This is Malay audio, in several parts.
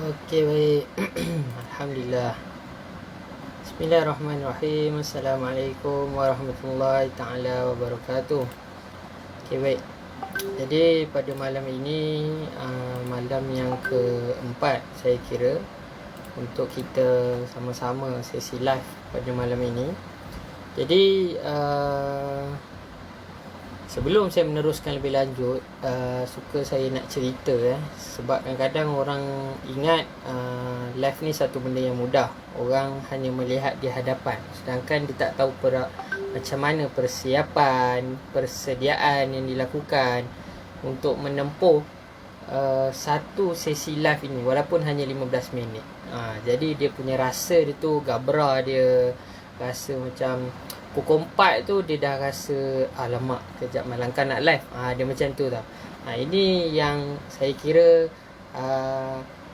Okey, baik. Alhamdulillah. Bismillahirrahmanirrahim. Assalamualaikum warahmatullahi taala wabarakatuh. Okey, baik. Jadi pada malam ini malam yang keempat saya kira untuk kita sama-sama sesi live pada malam ini. Jadi sebelum saya meneruskan lebih lanjut, suka saya nak cerita sebab kadang-kadang orang ingat live ni satu benda yang mudah. Orang hanya melihat di hadapan, sedangkan dia tak tahu macam mana persiapan, persediaan yang dilakukan untuk menempuh satu sesi live ini walaupun hanya 15 minit. Jadi dia punya rasa dia tu gabra, dia rasa macam pukul 4 tu dia dah rasa alamak kejap malam kan nak live. Dia macam tu tau. Ini yang saya kira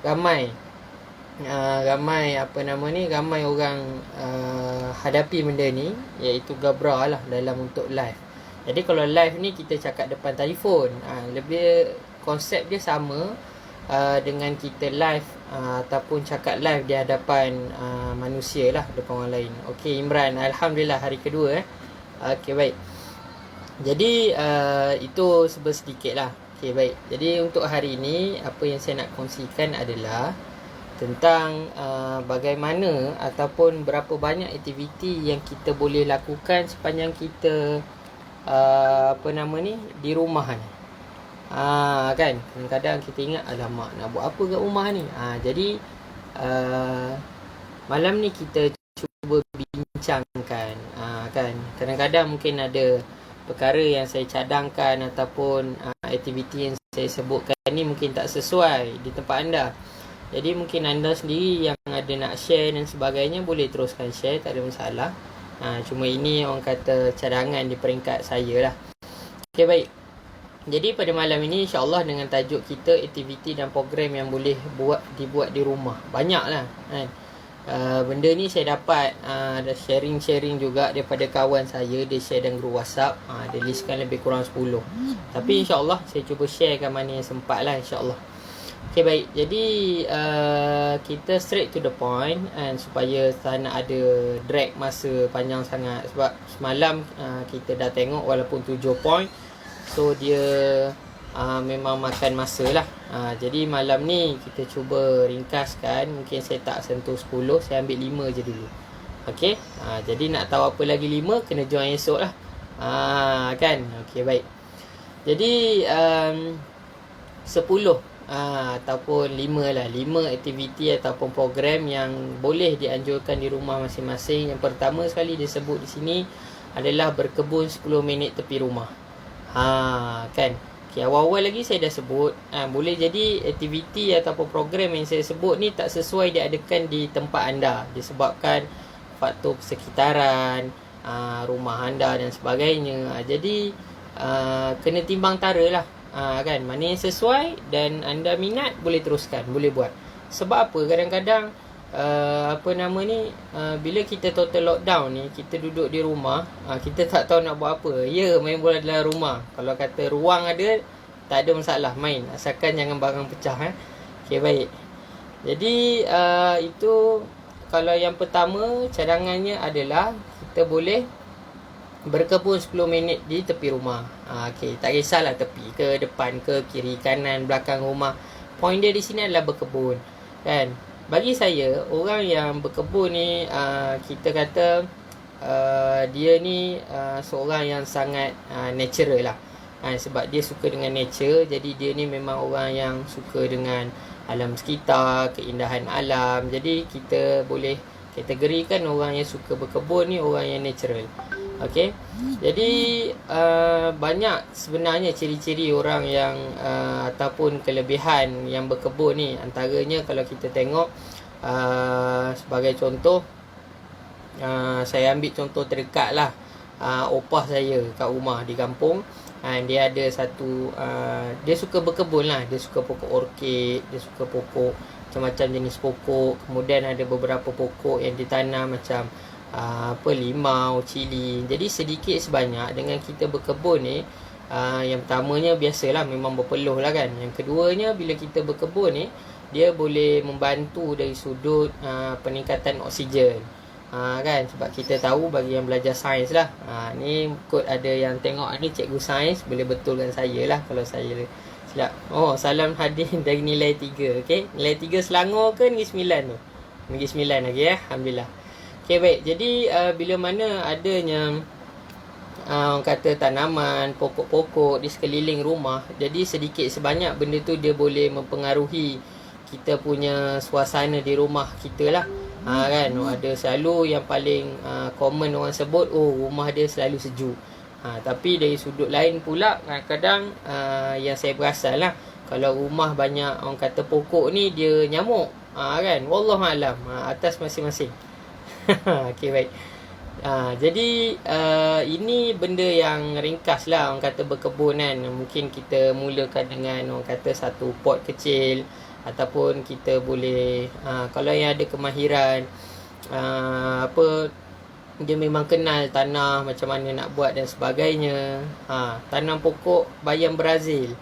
ramai ramai orang hadapi benda ni, iaitu gabra lah dalam untuk live. Jadi kalau live ni kita cakap depan telefon, lebih konsep dia sama dengan kita live ataupun cakap live di hadapan manusia lah, depan orang lain. Okey Imran, Alhamdulillah hari kedua Okey, baik. Jadi itu sedikit lah. Okey, baik. Jadi untuk hari ini apa yang saya nak kongsikan adalah tentang bagaimana ataupun berapa banyak aktiviti yang kita boleh lakukan sepanjang kita di rumah ni. Kan kadang-kadang kita ingat alamak nak buat apa kat rumah ni. Jadi malam ni kita cuba bincangkan kan, kadang-kadang mungkin ada perkara yang saya cadangkan ataupun aktiviti yang saya sebutkan ni mungkin tak sesuai di tempat anda. Jadi mungkin anda sendiri yang ada nak share dan sebagainya boleh teruskan share, tak ada masalah. Cuma ini orang kata cadangan di peringkat saya lah. Okey, baik. Jadi pada malam ini insya-Allah dengan tajuk kita aktiviti dan program yang boleh dibuat di rumah. Banyaklah kan. Benda ni saya dapat sharing juga daripada kawan saya. Dia share dalam grup WhatsApp. Dia listkan lebih kurang 10. Tapi insya-Allah saya cuba sharekan mana yang sempat lah, insya-Allah. Okey, baik. Jadi kita straight to the point supaya tak nak ada drag masa panjang sangat. Sebab semalam kita dah tengok walaupun 7 point, so dia memang makan masa lah. Jadi malam ni kita cuba ringkaskan. Mungkin saya tak sentuh 10, saya ambil 5 je dulu. Okey, jadi nak tahu apa lagi 5, kena join esok lah. Kan. Okey, baik. Jadi 10 ataupun 5 lah, 5 aktiviti ataupun program yang boleh dianjurkan di rumah masing-masing. Yang pertama sekali dia sebut di sini adalah berkebun 10 minit tepi rumah. Kan. Okay, awal-awal lagi saya dah sebut boleh jadi aktiviti ataupun program yang saya sebut ni tak sesuai diadakan di tempat anda disebabkan faktor sekitaran, rumah anda dan sebagainya. Jadi kena timbang tara lah. Kan, mana yang sesuai dan anda minat boleh teruskan, boleh buat. Sebab apa, kadang-kadang bila kita total lockdown ni, kita duduk di rumah, kita tak tahu nak buat apa. Main bola dalam rumah. Kalau kata ruang ada, tak ada masalah, main, asalkan jangan barang pecah. Okey, baik. Jadi itu kalau yang pertama cadangannya adalah kita boleh berkebun 10 minit di tepi rumah. Okey, tak kisahlah tepi ke depan ke kiri kanan belakang rumah. Point dia di sini adalah berkebun. Kan? Bagi saya, orang yang berkebun ni kita kata dia ni seorang yang sangat natural lah. Sebab dia suka dengan nature, jadi dia ni memang orang yang suka dengan alam sekitar, keindahan alam. Jadi kita boleh kategorikan orang yang suka berkebun ni orang yang natural. Okey. Jadi banyak sebenarnya ciri-ciri orang yang ataupun kelebihan yang berkebun ni. Antaranya kalau kita tengok sebagai contoh, saya ambil contoh terdekat lah. Opah saya kat rumah di kampung, dia ada satu dia suka berkebun lah. Dia suka pokok orkid, dia suka pokok macam-macam jenis pokok. Kemudian ada beberapa pokok yang ditanam macam limau, cili. Jadi sedikit sebanyak dengan kita berkebun ni, Yang pertamanya biasalah memang berpeluh lah kan. Yang keduanya bila kita berkebun ni, dia boleh membantu dari sudut peningkatan oksigen. Kan, sebab kita tahu bagi yang belajar sains lah, ni kot ada yang tengok ni cikgu sains boleh betulkan saya lah kalau saya silap. Oh, salam hadir dari nilai 3. Okey, nilai 3 Selangor ke Negeri Sembilan tu? Negeri Sembilan lagi ya. Alhamdulillah. Okey, baik. Jadi bila mana adanya orang kata tanaman, pokok-pokok di sekeliling rumah, jadi sedikit sebanyak benda tu dia boleh mempengaruhi kita punya suasana di rumah kita lah. Kan, ada selalu yang paling common orang sebut, rumah dia selalu sejuk. Tapi dari sudut lain pula, kadang-kadang yang saya perasan lah, kalau rumah banyak orang kata pokok ni, dia nyamuk. Kan, wallahualam, atas masing-masing. Okay, baik. Jadi ini benda yang ringkas lah orang kata berkebun kan. Mungkin kita mulakan dengan orang kata satu pot kecil, ataupun kita boleh kalau yang ada kemahiran dia memang kenal tanah macam mana nak buat dan sebagainya, tanam pokok bayam Brazil.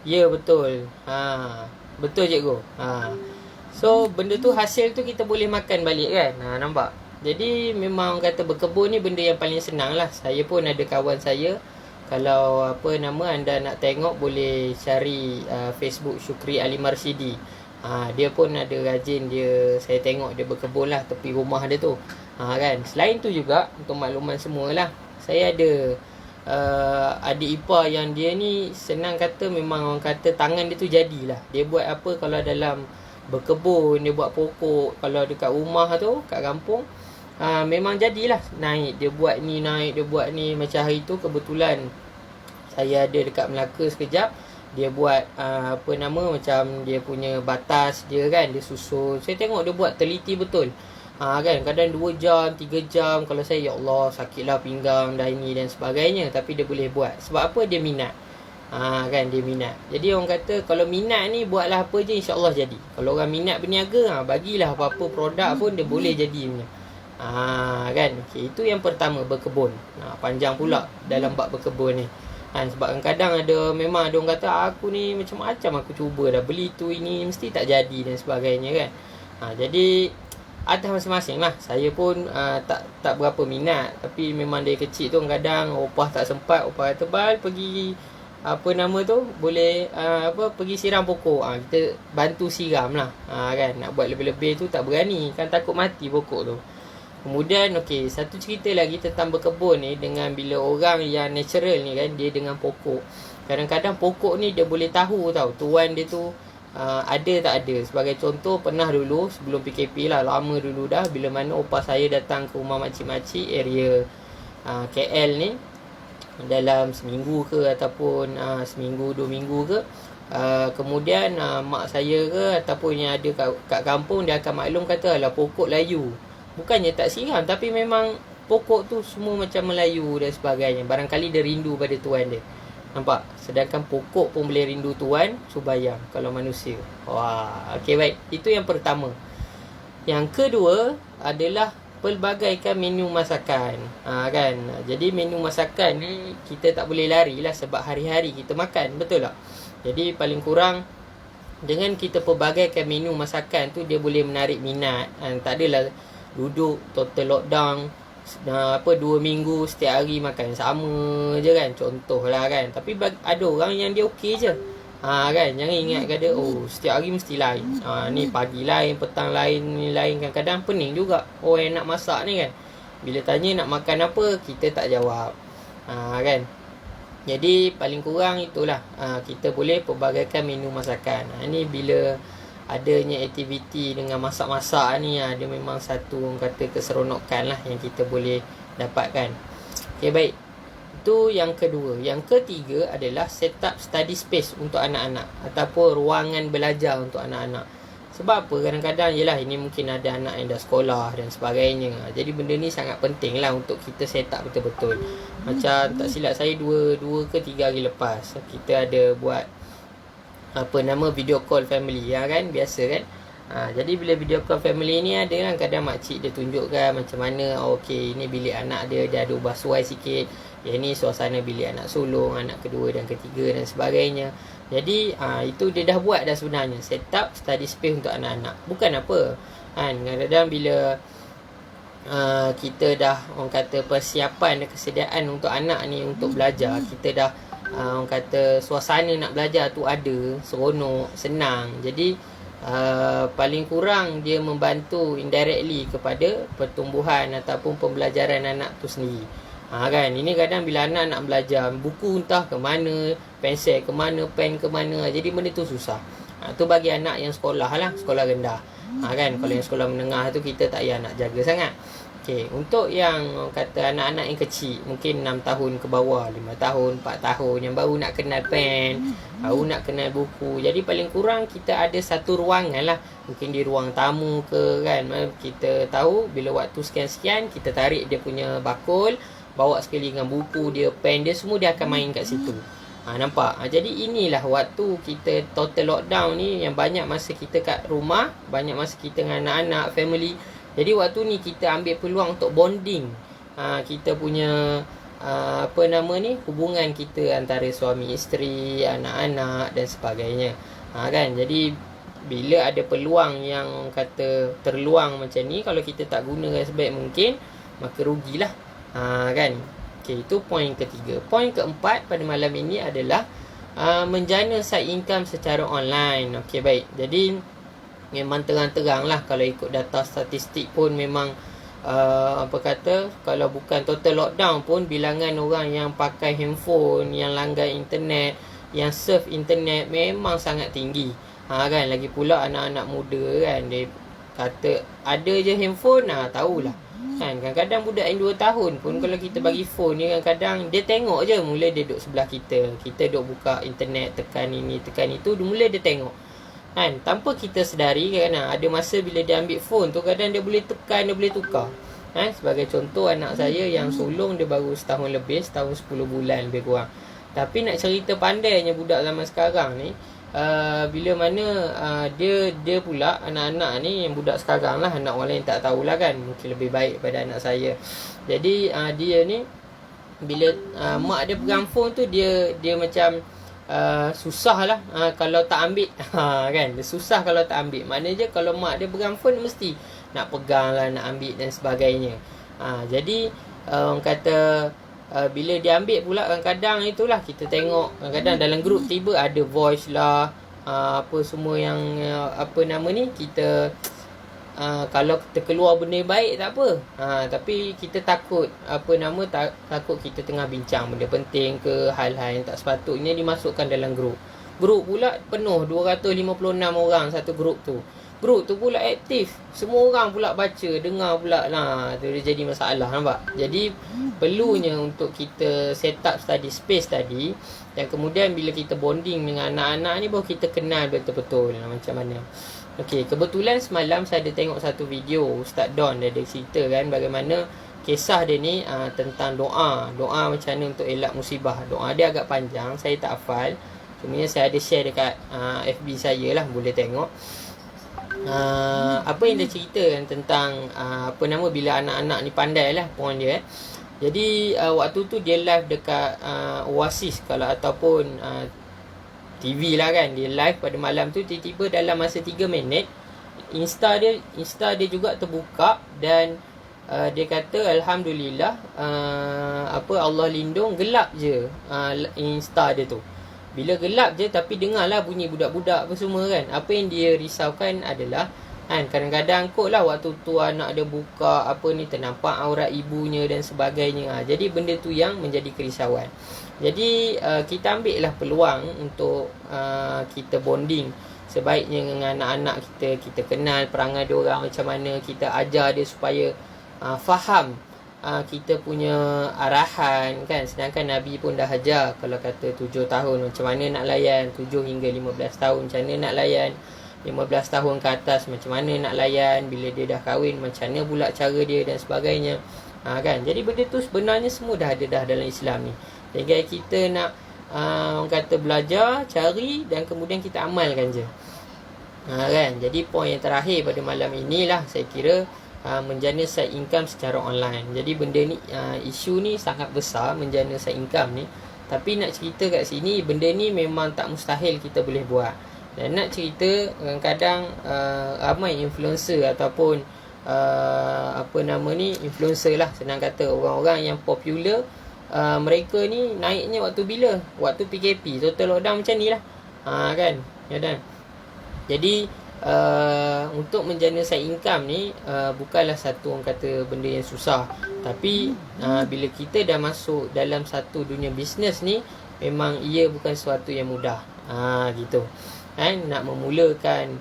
Ya, betul. Betul cikgu. So benda tu, hasil tu kita boleh makan balik kan. Nampak. Jadi memang orang kata berkebun ni benda yang paling senang lah. Saya pun ada kawan saya, kalau anda nak tengok boleh cari Facebook Syukri Ali Marsidi. Dia pun ada rajin, saya tengok dia berkebun lah tepi rumah dia tu. Kan. Selain tu juga, untuk makluman semua lah, saya ada adik ipar yang dia ni senang kata, memang orang kata tangan dia tu jadilah. Dia buat apa kalau dalam berkebun, dia buat pokok. Kalau dekat rumah tu, kat kampung, memang jadilah. Naik dia buat ni, naik dia buat ni. Macam hari tu kebetulan saya ada dekat Melaka sekejap. Dia buat macam dia punya batas dia kan, dia susun. Saya tengok dia buat teliti betul. Kan, kadang 2 jam, 3 jam. Kalau saya, ya Allah, sakitlah pinggang dah ini dan sebagainya. Tapi dia boleh buat. Sebab apa? Dia minat. Kan, dia minat. Jadi orang kata kalau minat ni, buatlah apa je, insya-Allah jadi. Kalau orang minat berniaga, bagilah apa-apa produk pun dia boleh jadi punya. Kan. Okay, itu yang pertama, berkebun. Panjang pula dalam bab berkebun ni. Sebab kadang-kadang memang ada orang kata, aku ni macam-macam aku cuba dah, beli tu ini mesti tak jadi dan sebagainya kan. Jadi atas masing-masing lah. Saya pun tak berapa minat, tapi memang dari kecil tu kadang opah tak sempat, opah kata bal pergi boleh pergi siram pokok. Kita bantu siram lah. Kan, nak buat lebih-lebih tu tak berani, kan takut mati pokok tu. Kemudian satu cerita lagi tentang berkebun ni, dengan bila orang yang natural ni kan, dia dengan pokok. Kadang-kadang pokok ni dia boleh tahu tuan dia tu ada tak ada. Sebagai contoh, pernah dulu sebelum PKP lah, lama dulu dah, bila mana opah saya datang ke rumah makcik-makcik area KL ni, dalam seminggu ke ataupun seminggu 2 minggu ke, kemudian mak saya ke ataupun yang ada kat kampung, dia akan maklum kata, alah pokok layu. Bukannya tak siram, tapi memang pokok tu semua macam melayu dan sebagainya. Barangkali dia rindu pada tuan dia. Nampak? Sedangkan pokok pun boleh rindu tuan, so bayang kalau manusia. Wah, okey baik. Itu yang pertama. Yang kedua adalah pelbagaikan menu masakan. Kan? Jadi menu masakan ni kita tak boleh lari lah, sebab hari-hari kita makan. Betul tak? Jadi paling kurang dengan kita pelbagaikan menu masakan tu, dia boleh menarik minat. Tak adalah duduk total lockdown 2 minggu setiap hari makan sama je kan, contoh lah kan. Tapi ada orang yang dia okey je. Kan, jangan ingat kata setiap hari mesti lain. Ni pagi lain, petang lain, ni lain. Kadang-kadang pening juga orang yang nak masak ni kan. Bila tanya nak makan apa, kita tak jawab. Kan. Jadi paling kurang itulah, kita boleh pelbagaikan menu masakan. Ini bila adanya aktiviti dengan masak-masak ni, dia memang satu orang kata keseronokan lah yang kita boleh dapatkan. Okay, baik. Itu yang kedua. Yang ketiga adalah set up study space untuk anak-anak, ataupun ruangan belajar untuk anak-anak. Sebab apa? Kadang-kadang yelah, ini mungkin ada anak yang dah sekolah dan sebagainya. Jadi benda ni sangat penting lah untuk kita set up betul-betul. Macam tak silap saya 2 ke 3 hari lepas, kita ada buat video call family kan, biasa kan. Jadi bila video call family ni ada kan, kadang makcik dia tunjukkan macam mana, okey, ini bilik anak dia ada ubah suai sikit, Yang ni suasana bilik anak sulung, anak kedua dan ketiga dan sebagainya. Jadi itu dia dah buat dah sebenarnya, set up study space untuk anak-anak. Bukan apa kan, kadang-kadang bila kita dah orang kata persiapan dan kesediaan untuk anak ni untuk belajar, kita dah orang kata suasana nak belajar tu ada, seronok, senang. Jadi paling kurang dia membantu indirectly kepada pertumbuhan ataupun pembelajaran anak tu sendiri. Kan, ini kadang bila anak nak belajar, buku entah ke mana, pensel ke mana, pen ke mana, jadi benda tu susah. Tu bagi anak yang sekolah lah, sekolah rendah. Kan, kalau yang sekolah menengah tu kita tak payah nak jaga sangat. Okay, untuk yang kata anak-anak yang kecil, mungkin 6 tahun ke bawah, 5 tahun, 4 tahun, yang baru nak kenal pen, baru nak kenal buku. Jadi paling kurang kita ada satu ruangan lah. Mungkin di ruang tamu ke kan. Kita tahu bila waktu sekian-sekian, kita tarik dia punya bakul, bawa sekali dengan buku dia, pen dia, semua dia akan main kat situ. Nampak? Jadi inilah waktu kita total lockdown ni, yang banyak masa kita kat rumah, banyak masa kita dengan anak-anak, family. Jadi waktu ni kita ambil peluang untuk bonding. Kita punya hubungan kita antara suami isteri, anak-anak dan sebagainya. Kan? Jadi bila ada peluang yang kata terluang macam ni, kalau kita tak gunakan sebaik mungkin, maka rugilah. Kan? Okay, itu poin ketiga. Poin keempat pada malam ini adalah menjana side income secara online. Okey, baik. Jadi memang terang-terang lah, kalau ikut data statistik pun memang kalau bukan total lockdown pun, bilangan orang yang pakai handphone, yang langgan internet, yang surf internet memang sangat tinggi. Kan, lagi pula anak-anak muda kan, dia kata ada je handphone, tahulah kan. Kadang-kadang budak yang 2 tahun pun kalau kita bagi phone ni, kadang-kadang dia tengok je, mula dia duduk sebelah kita duduk buka internet, tekan ini, tekan itu, mula dia tengok kan, tanpa kita sedari kan. Ada masa bila dia ambil phone tu, kadang dia boleh tekan, dia boleh tukar. Sebagai contoh, anak saya yang sulung, dia baru setahun lebih, setahun 10 bulan lebih kurang. Tapi nak cerita pandainya budak zaman sekarang ni, bila mana dia pula, anak-anak ni yang budak sekarang lah, anak orang lain tak tahulah kan, mungkin lebih baik pada anak saya. Jadi dia ni bila mak dia pegang phone tu, dia macam susah lah kalau tak ambil. Kan, dia susah kalau tak ambil. Maknanya kalau mak dia pegang phone, mesti nak pegang lah, nak ambil dan sebagainya. Jadi orang kata bila dia ambil pula, kadang-kadang itulah kita tengok, kadang-kadang dalam grup tiba ada voice lah, apa semua yang kita kalau kita keluar benda baik tak apa, tapi kita takut takut kita tengah bincang benda penting ke, hal-hal yang tak sepatutnya dimasukkan dalam grup pula penuh 256 orang satu grup tu pula aktif, semua orang pula baca, dengar pula lah, tu dia jadi masalah, nampak? Jadi perlunya untuk kita set up study space tadi, dan kemudian bila kita bonding dengan anak-anak ni, baru kita kenal betul-betul macam mana. Okey, kebetulan semalam saya ada tengok satu video Ustaz Don, dia ada cerita kan bagaimana kisah dia ni tentang doa macam mana untuk elak musibah. Doa dia agak panjang, saya tak hafal. Cumanya saya ada share dekat FB saya lah, boleh tengok. Apa yang dia cerita kan tentang bila anak-anak ni pandai lah point dia. Jadi waktu tu dia live dekat Oasis ataupun TV lah kan, dia live pada malam tu. Tiba-tiba dalam masa 3 minit Insta dia juga terbuka, dan dia kata Alhamdulillah, Allah lindung, gelap je Insta dia tu. Bila gelap je, tapi dengarlah bunyi budak-budak apa semua kan. Apa yang dia risaukan adalah kan, kadang-kadang kot lah waktu tu anak dia buka ternampak aurat ibunya dan sebagainya. Jadi benda tu yang menjadi kerisauan. Jadi kita ambil lah peluang untuk kita bonding sebaiknya dengan anak-anak kita kenal perangai dia orang macam mana, kita ajar dia supaya faham kita punya arahan kan. Sedangkan Nabi pun dah ajar, kalau kata 7 tahun macam mana nak layan, 7 hingga 15 tahun macam mana nak layan, 15 tahun ke atas macam mana nak layan, bila dia dah kahwin macam mana pula cara dia dan sebagainya. Kan, jadi benda tu sebenarnya semua dah ada dah dalam Islam ni. Jadi kita nak orang kata belajar, cari, dan kemudian kita amalkan je. Kan, jadi poin yang terakhir pada malam inilah saya kira menjana side income secara online. Jadi benda ni, isu ni sangat besar, menjana side income ni. Tapi nak cerita kat sini, benda ni memang tak mustahil kita boleh buat. Dan nak cerita, kadang-kadang ramai influencer ataupun influencer lah, senang kata, orang-orang yang popular, mereka ni naiknya waktu bila? Waktu PKP, total lockdown macam ni lah. Kan? Ya kan? Jadi untuk menjana side income ni bukanlah satu orang kata benda yang susah. Tapi bila kita dah masuk dalam satu dunia bisnes ni, memang ia bukan sesuatu yang mudah. Gitu. Nak memulakan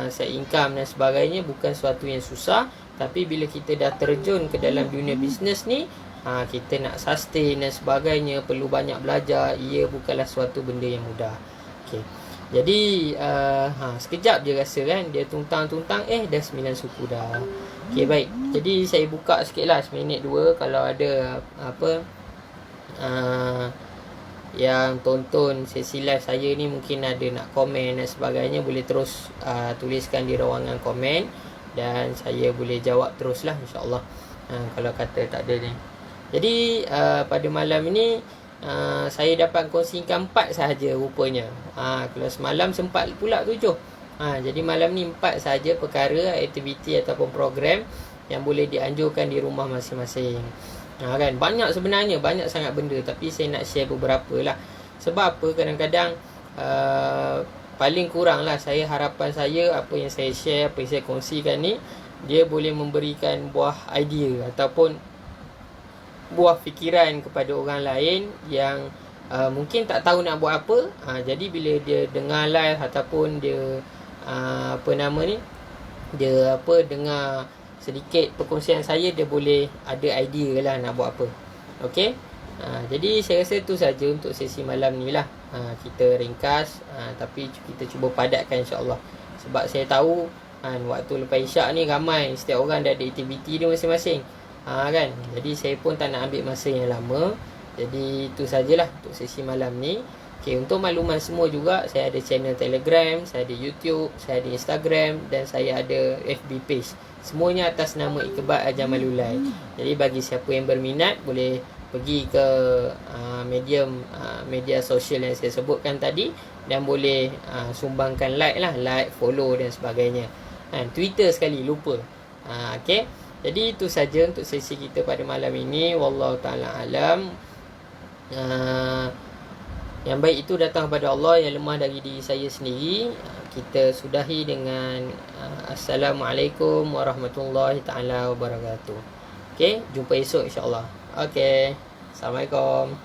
side income dan sebagainya bukan sesuatu yang susah. Tapi bila kita dah terjun ke dalam dunia bisnes ni, kita nak sustain dan sebagainya, perlu banyak belajar. Ia bukanlah suatu benda yang mudah. Okay. Jadi sekejap je rasa kan, dia tuntang-tuntang, dah 9 suku dah. Okay, baik. Jadi saya buka sikit lah, seminit 2. Kalau ada yang tonton sesi live saya ni, mungkin ada nak komen dan sebagainya, boleh terus tuliskan di ruangan komen, dan saya boleh jawab terus lah, insyaAllah. Kalau kata tak ada ni. Jadi pada malam ini saya dapat kongsikan 4 sahaja rupanya. Kalau semalam sempat pula 7. Jadi malam ni 4 sahaja perkara, aktiviti ataupun program yang boleh dianjurkan di rumah masing-masing. Kan, banyak sebenarnya, banyak sangat benda, tapi saya nak share beberapa lah. Sebab apa, kadang-kadang paling kurang lah, harapan saya, apa yang saya share, apa yang saya kongsikan ni, dia boleh memberikan buah idea ataupun buah fikiran kepada orang lain yang mungkin tak tahu nak buat apa. Jadi bila dia dengar live ataupun dia dengar sedikit perkongsian saya, dia boleh ada idea lah nak buat apa. Okey. Jadi saya rasa itu saja untuk sesi malam ni lah. Kita ringkas, tapi kita cuba padatkan, insyaAllah. Sebab saya tahu waktu lepas isyak ni ramai, setiap orang dah ada aktiviti dia masing-masing. Kan. Jadi saya pun tak nak ambil masa yang lama. Jadi itu sajalah untuk sesi malam ni. Okay, untuk makluman semua juga, saya ada channel Telegram, saya ada YouTube, saya ada Instagram, dan saya ada FB page. Semuanya atas nama Iqbal Ajamalulai. Jadi bagi siapa yang berminat, boleh pergi ke media sosial yang saya sebutkan tadi, dan boleh sumbangkan like, follow dan sebagainya. Twitter sekali, lupa. Okay. Jadi itu saja untuk sesi kita pada malam ini. Wallahu ta'ala alam. Yang baik itu datang kepada Allah, yang lemah dari diri saya sendiri. Kita sudahi dengan Assalamualaikum warahmatullahi ta'ala wabarakatuh. Okay, jumpa esok insyaAllah. Okay, Assalamualaikum.